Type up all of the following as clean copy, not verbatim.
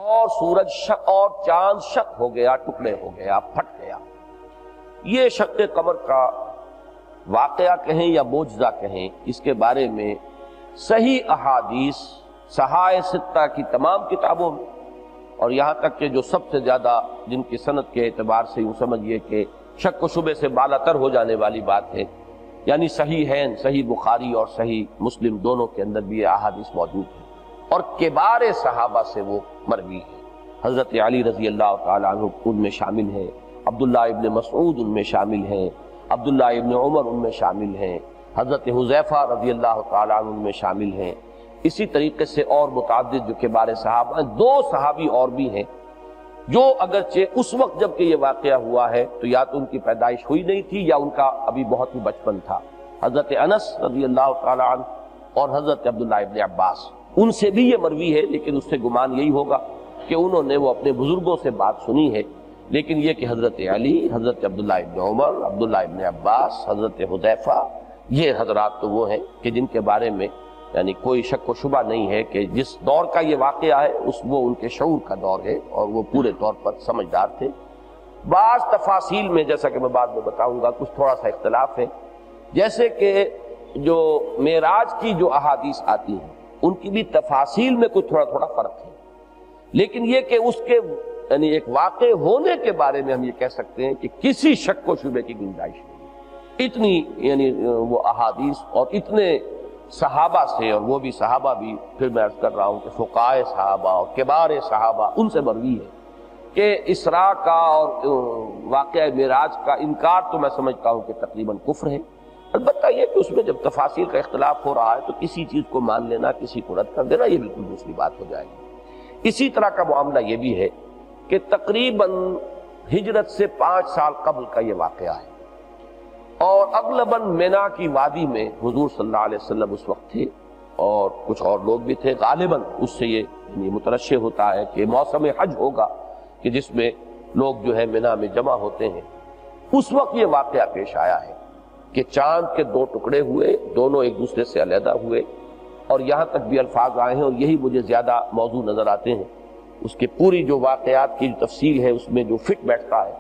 اور سورج شق اور چاند شق ہو گیا، ٹکڑے ہو گیا، پھٹ گیا۔ یہ شق قمر کا واقعہ کہیں یا معجزہ کہیں، اس کے بارے میں صحیح احادیث صحائح ستہ کی تمام کتابوں میں، اور یہاں تک کہ جو سب سے زیادہ جن کی سند کے اعتبار سے یوں سمجھیے کہ شک و شبے سے بالا تر ہو جانے والی بات ہے، یعنی صحیحین، صحیح بخاری اور صحیح مسلم دونوں کے اندر بھی یہ احادیث موجود ہیں، اور کبار صحابہ سے وہ مروی ہے۔ حضرت علی رضی اللہ تعالیٰ عنہ ان میں شامل ہیں، عبداللہ ابن مسعود ان میں شامل ہیں، عبداللہ ابن عمر ان میں شامل ہیں، حضرت حذیفہ رضی اللہ تعالیٰ عنہ ان میں شامل ہیں۔ اسی طریقے سے اور متعدد جو کبار صحابہ ہیں، دو صحابی اور بھی ہیں جو اگرچہ اس وقت جب کہ یہ واقعہ ہوا ہے تو یا تو ان کی پیدائش ہوئی نہیں تھی یا ان کا ابھی بہت ہی بچپن تھا، حضرت انس رضی اللہ تعالیٰ عنہ اور حضرت عبداللہ ابن عباس۔ ان سے بھی یہ مروی ہے، لیکن اس سے گمان یہی ہوگا کہ انہوں نے وہ اپنے بزرگوں سے بات سنی ہے، لیکن یہ کہ حضرت علی، حضرت عبداللہ ابن عمر، عبداللہ ابن عباس، حضرت حذیفہ، یہ حضرات تو وہ ہیں کہ جن کے بارے میں یعنی کوئی شک و شبہ نہیں ہے کہ جس دور کا یہ واقعہ ہے وہ ان کے شعور کا دور ہے اور وہ پورے طور پر سمجھدار تھے۔ بعض تفاصیل میں جیسا کہ میں بعد میں بتاؤں گا کچھ تھوڑا سا اختلاف ہے، جیسے کہ جو معراج کی جو احادیث آتی ہیں ان کی بھی تفاصیل میں کچھ تھوڑا تھوڑا فرق ہے، لیکن یہ کہ اس کے یعنی ایک واقع ہونے کے بارے میں ہم یہ کہہ سکتے ہیں کہ کسی شک و شبے کی گنجائش نہیں۔ اتنی یعنی وہ احادیث اور اتنے صحابہ سے، اور وہ بھی صحابہ بھی پھر میں عرض کر رہا ہوں کہ فقہائے صحابہ اور کبار صحابہ ان سے مروی ہے کہ اسراء کا اور واقعہ معراج کا انکار تو میں سمجھتا ہوں کہ تقریباً کفر ہے۔ البتہ یہ کہ اس میں جب تفاصیل کا اختلاف ہو رہا ہے تو کسی چیز کو مان لینا، کسی کو رد کر دینا، یہ بالکل دوسری بات ہو جائے گی۔ اسی طرح کا معاملہ یہ بھی ہے کہ تقریباً ہجرت سے 5 سال قبل کا یہ واقعہ ہے، اور اغلباً مینا کی وادی میں حضور صلی اللہ علیہ وسلم اس وقت تھے اور کچھ اور لوگ بھی تھے۔ غالباً اس سے یہ مترشح ہوتا ہے کہ موسم حج ہوگا کہ جس میں لوگ جو ہے مینا میں جمع ہوتے ہیں۔ اس وقت یہ واقعہ پیش آیا ہے کہ چاند کے 2 ٹکڑے ہوئے، دونوں ایک دوسرے سے علیحدہ ہوئے، اور یہاں تک بھی الفاظ آئے ہیں اور یہی مجھے زیادہ موضوع نظر آتے ہیں۔ اس کی پوری جو واقعات کی جو تفصیل ہے اس میں جو فٹ بیٹھتا ہے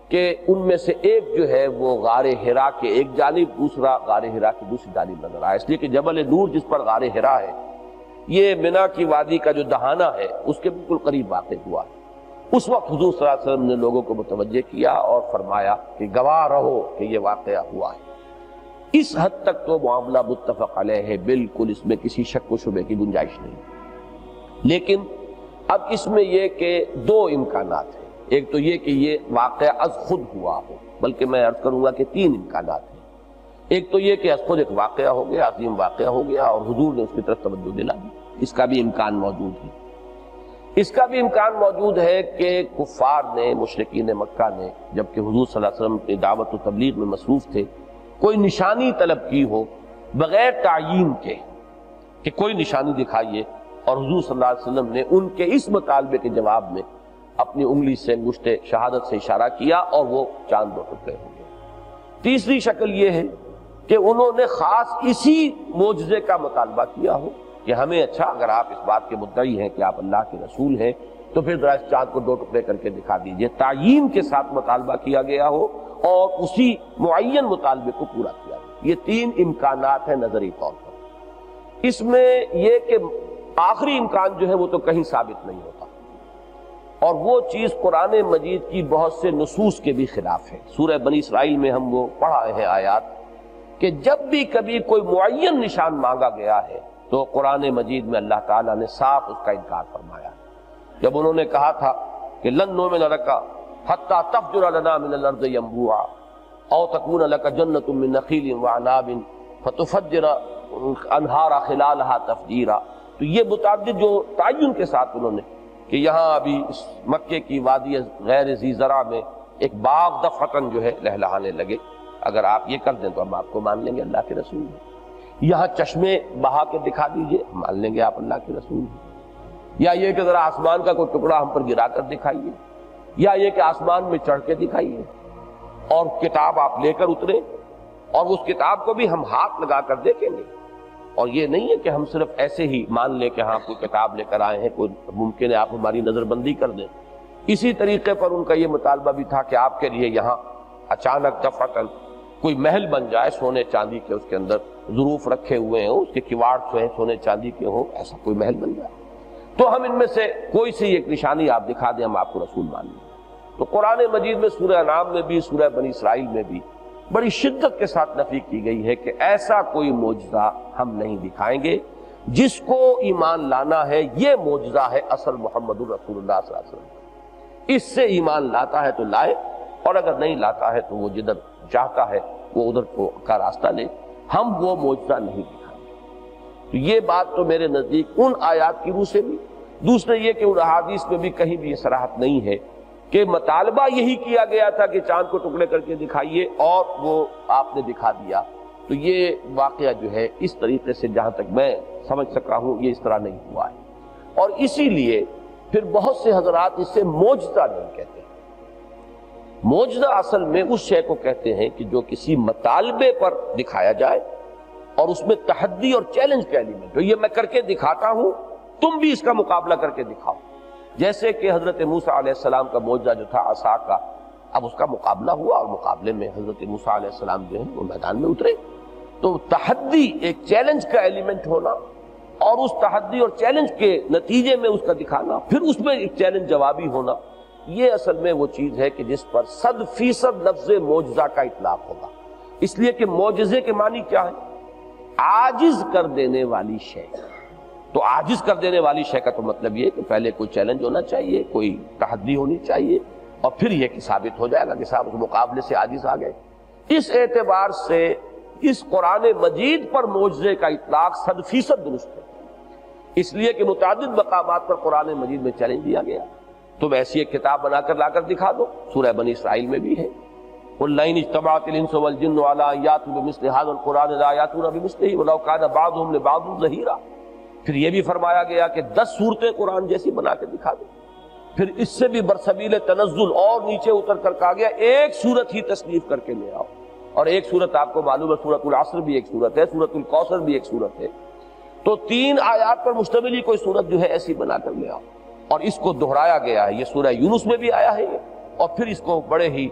کہ ان میں سے ایک جو ہے وہ غار حرا کے ایک جانب، دوسرا غار حرا کی دوسری جانب نظر آیا، اس لیے کہ جبل نور جس پر غار حرا ہے یہ مینا کی وادی کا جو دہانہ ہے اس کے بالکل قریب واقع ہوا ہے۔ اس وقت حضور صلی اللہ علیہ وسلم نے لوگوں کو متوجہ کیا اور فرمایا کہ گواہ رہو کہ یہ واقعہ ہوا ہے۔ اس حد تک تو معاملہ متفق علیہ ہے، بالکل اس میں کسی شک و شبے کی گنجائش نہیں۔ لیکن اب اس میں یہ کہ 2 امکانات ہیں، ایک تو یہ کہ یہ واقعہ از خود ہوا ہو، بلکہ میں عرض کروں گا کہ 3 امکانات ہیں۔ ایک تو یہ کہ از خود ایک واقعہ ہو گیا، عظیم واقعہ ہو گیا اور حضور نے اس کی طرف توجہ دلا دی، اس کا بھی امکان موجود ہے۔ اس کا بھی امکان موجود ہے کہ کفار نے، مشرکین مکہ نے، جبکہ حضور صلی اللہ علیہ وسلم کی دعوت و تبلیغ میں مصروف تھے، کوئی نشانی طلب کی ہو بغیر تعیین کے کہ کوئی نشانی دکھائیے، اور حضور صلی اللہ علیہ وسلم نے ان کے اس مطالبے کے جواب میں اپنی انگلی سے انگشت شہادت سے اشارہ کیا اور وہ چاند 2 ٹکڑے ہو گئے۔ تیسری شکل یہ ہے کہ انہوں نے خاص اسی معجزے کا مطالبہ کیا ہو کہ ہمیں اچھا اگر آپ اس بات کے مدعی ہیں کہ آپ اللہ کے رسول ہیں تو پھر ذرا اس چاند کو 2 ٹکڑے کر کے دکھا دیجئے، تعیین کے ساتھ مطالبہ کیا گیا ہو اور اسی معین مطالبے کو پورا کیا گیا۔ یہ 3 امکانات ہیں نظری طور پر۔ اس میں یہ کہ آخری امکان جو ہے وہ تو کہیں ثابت نہیں ہوتا، اور وہ چیز قرآن مجید کی بہت سے نصوص کے بھی خلاف ہے۔ سورہ بنی اسرائیل میں ہم وہ پڑھا ہے آیات کہ جب بھی کبھی کوئی معین نشان مانگا گیا ہے تو قرآن مجید میں اللہ تعالیٰ نے صاف اس کا انکار فرمایا۔ جب انہوں نے کہا تھا کہ لن نؤمن لک حتی تفجر لنا من الارض ينبوعا او تکون لک جنۃ من نخیل وعناب فتفجر انہارا خلالها تفجیرا۔ تو یہ متعدد جو تعین کے ساتھ انہوں نے کہ یہاں ابھی اس مکے کی وادی غیر ذی زرع میں ایک باغ دفعتاً جو ہے لہلہانے لگے، اگر آپ یہ کر دیں تو ہم آپ کو مان لیں گے اللہ کے رسول ہیں۔ یہاں چشمے بہا کے دکھا دیجئے، ہم مان لیں گے آپ اللہ کے رسول ہیں۔ یا یہ کہ ذرا آسمان کا کوئی ٹکڑا ہم پر گرا کر دکھائیے، یا یہ کہ آسمان میں چڑھ کے دکھائیے اور کتاب آپ لے کر اترے اور اس کتاب کو بھی ہم ہاتھ لگا کر دیکھیں گے۔ اور یہ نہیں ہے کہ ہم صرف ایسے ہی مان لیں کہ ہاں کوئی کتاب لے کر آئے ہیں، کوئی ممکن ہے آپ ہماری نظر بندی کر دیں۔ اسی طریقے پر ان کا یہ مطالبہ بھی تھا کہ آپ کے لیے یہاں اچانک دفعتاً کوئی محل بن جائے سونے چاندی کے، اس کے اندر ظروف رکھے ہوئے ہیں، اس کے کواڑ جو ہیں سونے چاندی کے ہوں، ایسا کوئی محل بن جائے تو ہم ان میں سے کوئی سی ایک نشانی آپ دکھا دیں، ہم آپ کو رسول مان لیں۔ تو قرآن مجید میں سورہ انعام میں بھی، سورہ بنی اسرائیل میں بھی بڑی شدت کے ساتھ نفی کی گئی ہے کہ ایسا کوئی معجزہ ہم نہیں دکھائیں گے۔ جس کو ایمان لانا ہے یہ معجزہ ہے اصل محمد الرسول اللہ صلی اللہ علیہ وسلم، اس سے ایمان لاتا ہے تو لائے، اور اگر نہیں لاتا ہے تو وہ جدھر چاہتا ہے وہ ادھر کا راستہ لے، ہم وہ معجزہ نہیں دکھائیں گے۔ تو یہ بات تو میرے نزدیک ان آیات کی روح سے بھی، دوسرے یہ کہ ان احادیث میں بھی کہیں بھی یہ صراحت نہیں ہے کہ مطالبہ یہی کیا گیا تھا کہ چاند کو ٹکڑے کر کے دکھائیے اور وہ آپ نے دکھا دیا۔ تو یہ واقعہ جو ہے اس طریقے سے جہاں تک میں سمجھ سکا ہوں یہ اس طرح نہیں ہوا ہے، اور اسی لیے پھر بہت سے حضرات اس سے معجزہ نہیں کہتے۔ معجزہ اصل میں اس شے کو کہتے ہیں کہ جو کسی مطالبے پر دکھایا جائے اور اس میں تحدی اور چیلنج کا ایلیمنٹ ہو، یہ میں کر کے دکھاتا ہوں، تم بھی اس کا مقابلہ کر کے دکھاؤ۔ جیسے کہ حضرت موسیٰ علیہ السلام کا معجزہ جو تھا عصا کا، اب اس کا مقابلہ ہوا اور مقابلے میں حضرت موسیٰ علیہ السلام جو ہیں وہ میدان میں اترے۔ تو تحدی، ایک چیلنج کا ایلیمنٹ ہونا اور اس تحدی اور چیلنج کے نتیجے میں اس کا دکھانا، پھر اس میں ایک چیلنج جوابی ہونا، یہ اصل میں وہ چیز ہے کہ جس پر 100% لفظ معجزہ کا اطلاق ہوگا۔ اس لیے کہ معجزے کے معنی کیا ہے؟ عاجز کر دینے والی شے۔ تو عاجز کر دینے والی شے کا تو مطلب یہ کہ پہلے کوئی چیلنج ہونا چاہیے، کوئی تحدی ہونی چاہیے، اور پھر یہ کہ ثابت ہو جائے گا کہ صاحب اس مقابلے سے عاجز آ گئے۔ اس اعتبار سے اس قرآن مجید پر معجزے کا اطلاق 100% درست ہے، اس لیے کہ متعدد مقامات پر قرآن مجید میں چیلنج دیا گیا۔ تم ایسی ایک کتاب بنا کر لا کر دکھا دو، سورہ بنی اسرائیل میں بھی ہے، قُلْ لَئِنِ اجْتَمَعَتِ الْإِنسُ وَالْجِنُّ عَلَىٰ أَن يَأْتُوا بِمِثْلِ هَٰذَا الْقُرْآنِ لَا يَأْتُونَ بِمِثْلِهِ وَلَوْ كَانَ بَعْضُهُمْ لِبَعْضٍ ظَهِيرًا۔ پھر یہ بھی فرمایا گیا کہ 10 صورتیں قرآن جیسی بنا کے دکھا دو۔ پھر اس سے بھی برسبیل تنزل اور نیچے اتر کر کہا گیا ایک صورت ہی تصنیف کر کے لے آؤ، اور ایک صورت آپ کو معلوم ہے سورۃ العصر بھی ایک صورت ہے، سورۃ الکوثر بھی ایک صورت ہے، تو 3 آیات پر مشتمل ہی کوئی صورت جو ہے ایسی بنا کر لے آؤ۔ اور اس کو دہرایا گیا ہے، یہ سورہ یونس میں بھی آیا ہے اور پھر اس کو بڑے ہی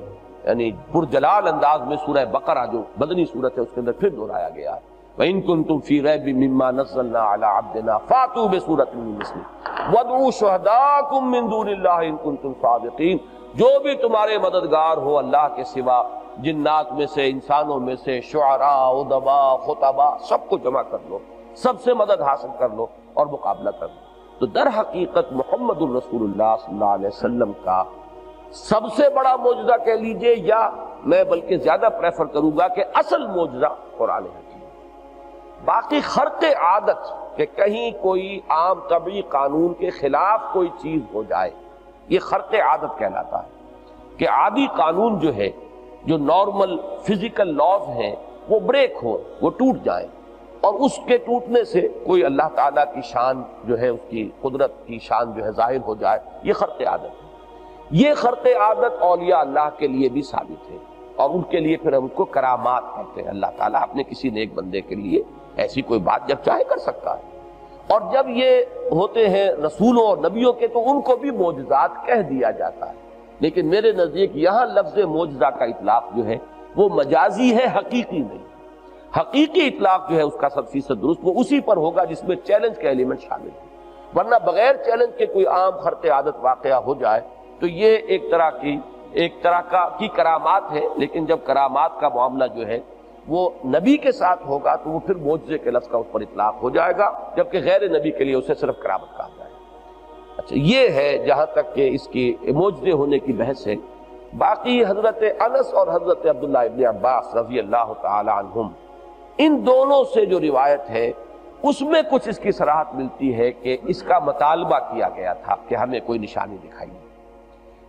یعنی پرجلال انداز میں سورہ بقرہ جو مدنی صورت ہے اس کے اندر پھر دہرایا گیا ہے، وَإِن كُنتُمْ فِي رَيْبٍ مِّمَّا نَزَّلْنَا عَلَىٰ عَبْدِنَا فَأْتُوا بِسُورَةٍ مِّن مِّثْلِهِ وَادْعُوا شُهَدَاءَكُم مِّن دُونِ اللَّهِ إِن كُنتُمْ صَادِقِينَ۔ جو بھی تمہارے مددگار ہو اللہ کے سوا، جنات میں سے، انسانوں میں سے، شعراء، ادباء، خطباء، سب کو جمع کر لو، سب سے مدد حاصل کر لو اور مقابلہ کر لو۔ تو در حقیقت محمد الرسول اللہ صلی اللہ علیہ وسلم کا سب سے بڑا معجزہ کہہ لیجئے، یا میں بلکہ زیادہ پریفر کروں گا کہ اصل معجزہ قرآن حکیم۔ باقی خرق عادت کہ کہیں کوئی عام طبعی قانون کے خلاف کوئی چیز ہو جائے، یہ خرق عادت کہلاتا ہے کہ عادی قانون جو ہے، جو نارمل فزیکل لاز ہیں، وہ بریک ہو، وہ ٹوٹ جائیں، اور اس کے ٹوٹنے سے کوئی اللہ تعالیٰ کی شان جو ہے، اس کی قدرت کی شان جو ہے ظاہر ہو جائے، یہ خرق عادت ہے۔ یہ خرق عادت اولیاء اللہ کے لیے بھی ثابت ہے، اور ان کے لیے پھر ہم کو کرامات کہتے ہیں۔ اللہ تعالیٰ اپنے کسی نیک بندے کے لیے ایسی کوئی بات جب چاہے کر سکتا ہے، اور جب یہ ہوتے ہیں رسولوں اور نبیوں کے تو ان کو بھی معجزات کہہ دیا جاتا ہے۔ لیکن میرے نزدیک یہاں لفظ معجزہ کا اطلاق جو ہے وہ مجازی ہے، حقیقی نہیں۔ حقیقی اطلاق جو ہے اس کا 100% درست وہ اسی پر ہوگا جس میں چیلنج کا ایلیمنٹ شامل ہے، ورنہ بغیر چیلنج کے کوئی عام خرق عادت واقعہ ہو جائے تو یہ ایک طرح کی کرامات ہے، لیکن جب کرامات کا معاملہ جو ہے وہ نبی کے ساتھ ہوگا تو وہ پھر معجزے کے لفظ کا اس پر اطلاق ہو جائے گا، جبکہ غیر نبی کے لیے اسے صرف کرامت کہا جائے گا۔ اچھا، یہ ہے جہاں تک کہ اس کی معجزے ہونے کی بحث ہے۔ باقی حضرت انس اور حضرت عبداللہ ابن عباس رضی اللہ تعالی عنہم، ان دونوں سے جو روایت ہے اس میں کچھ اس کی صراحت ملتی ہے کہ اس کا مطالبہ کیا گیا تھا کہ ہمیں کوئی نشانی دکھائیے۔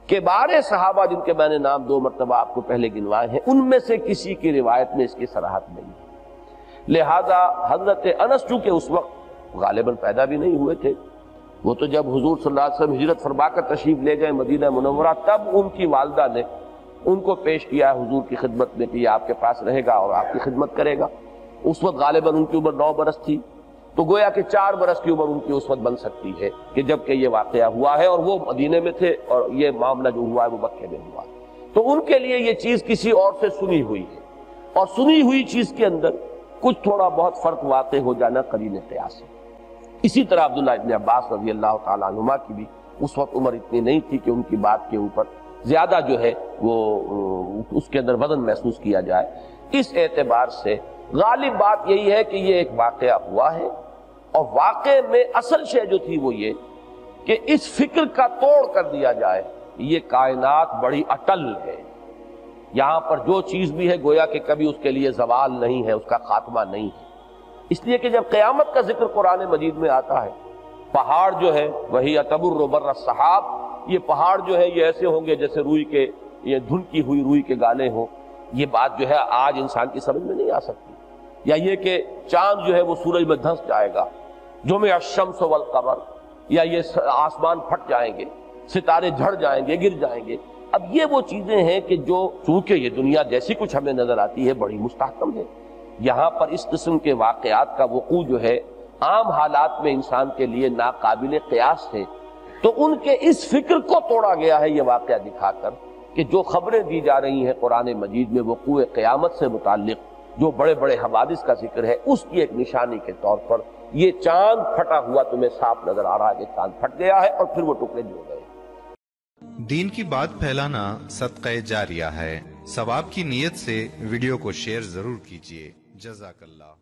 کبار صحابہ جن کے میں نے نام 2 مرتبہ آپ کو پہلے گنوائے ہیں، ان میں سے کسی کی روایت میں اس کی صراحت نہیں ہے، لہذا حضرت انس چونکہ اس وقت غالباً پیدا بھی نہیں ہوئے تھے، وہ تو جب حضور صلی اللہ علیہ وسلم ہجرت فرما کر تشریف لے گئے مدینہ منورہ تب ان کی والدہ نے ان کو پیش کیا حضور کی خدمت میں کہ یہ آپ کے پاس رہے گا اور آپ کی خدمت کرے گا، اس وقت غالباً ان کی عمر 9 برس تھی، تو گویا کہ 4 برس کی عمر ان کی اس وقت بن سکتی ہے کہ جب کہ یہ واقعہ ہوا ہے، اور وہ مدینے میں تھے اور یہ معاملہ جو ہوا ہے وہ مکے میں ہوا۔ تو ان کے لیے یہ چیز کسی اور سے سنی ہوئی ہے، اور سنی ہوئی چیز کے اندر کچھ تھوڑا بہت فرق واقع ہو جانا قرین قیاس ہے۔ اسی طرح عبداللہ ابن عباس رضی اللہ تعالیٰ عنہما کی بھی اس وقت عمر اتنی نہیں تھی کہ ان کی بات کے اوپر زیادہ جو ہے وہ اس کے اندر وزن محسوس کیا جائے۔ اس اعتبار سے غالب بات یہی ہے کہ یہ ایک واقعہ ہوا ہے، اور واقعے میں اصل شے جو تھی وہ یہ کہ اس فکر کا توڑ کر دیا جائے یہ کائنات بڑی اٹل ہے، یہاں پر جو چیز بھی ہے گویا کہ کبھی اس کے لیے زوال نہیں ہے، اس کا خاتمہ نہیں ہے۔ اس لیے کہ جب قیامت کا ذکر قرآن مجید میں آتا ہے، پہاڑ جو ہے وہی تبر بر السحاب، یہ پہاڑ جو ہے یہ ایسے ہوں گے جیسے روئی کے، یہ دھنکی ہوئی روئی کے گالے ہوں۔ یہ بات جو ہے آج انسان کی سمجھ میں نہیں آ سکتی۔ یا یہ کہ چاند جو ہے وہ سورج میں دھنس جائے گا، جمع الشمس والقمر، یا یہ آسمان پھٹ جائیں گے، ستارے جھڑ جائیں گے، گر جائیں گے۔ اب یہ وہ چیزیں ہیں کہ جو چونکہ یہ دنیا جیسی کچھ ہمیں نظر آتی ہے بڑی مستحکم ہے، یہاں پر اس قسم کے واقعات کا وقوع جو ہے عام حالات میں انسان کے لیے ناقابل قیاس ہے۔ تو ان کے اس فکر کو توڑا گیا ہے یہ واقعہ دکھا کر کہ جو خبریں دی جا رہی ہیں قرآن مجید میں وقوع قیامت سے متعلق، جو بڑے بڑے حوادث کا ذکر ہے، اس کی ایک نشانی کے طور پر یہ چاند پھٹا ہوا تمہیں صاف نظر آ رہا ہے کہ چاند پھٹ گیا ہے اور پھر وہ ٹکڑے جڑ گئے۔ دین کی بات پھیلانا صدقہ جاریہ ہے۔ ثواب کی نیت سے ویڈیو کو شیئر ضرور کیجیے۔ جزاک اللہ۔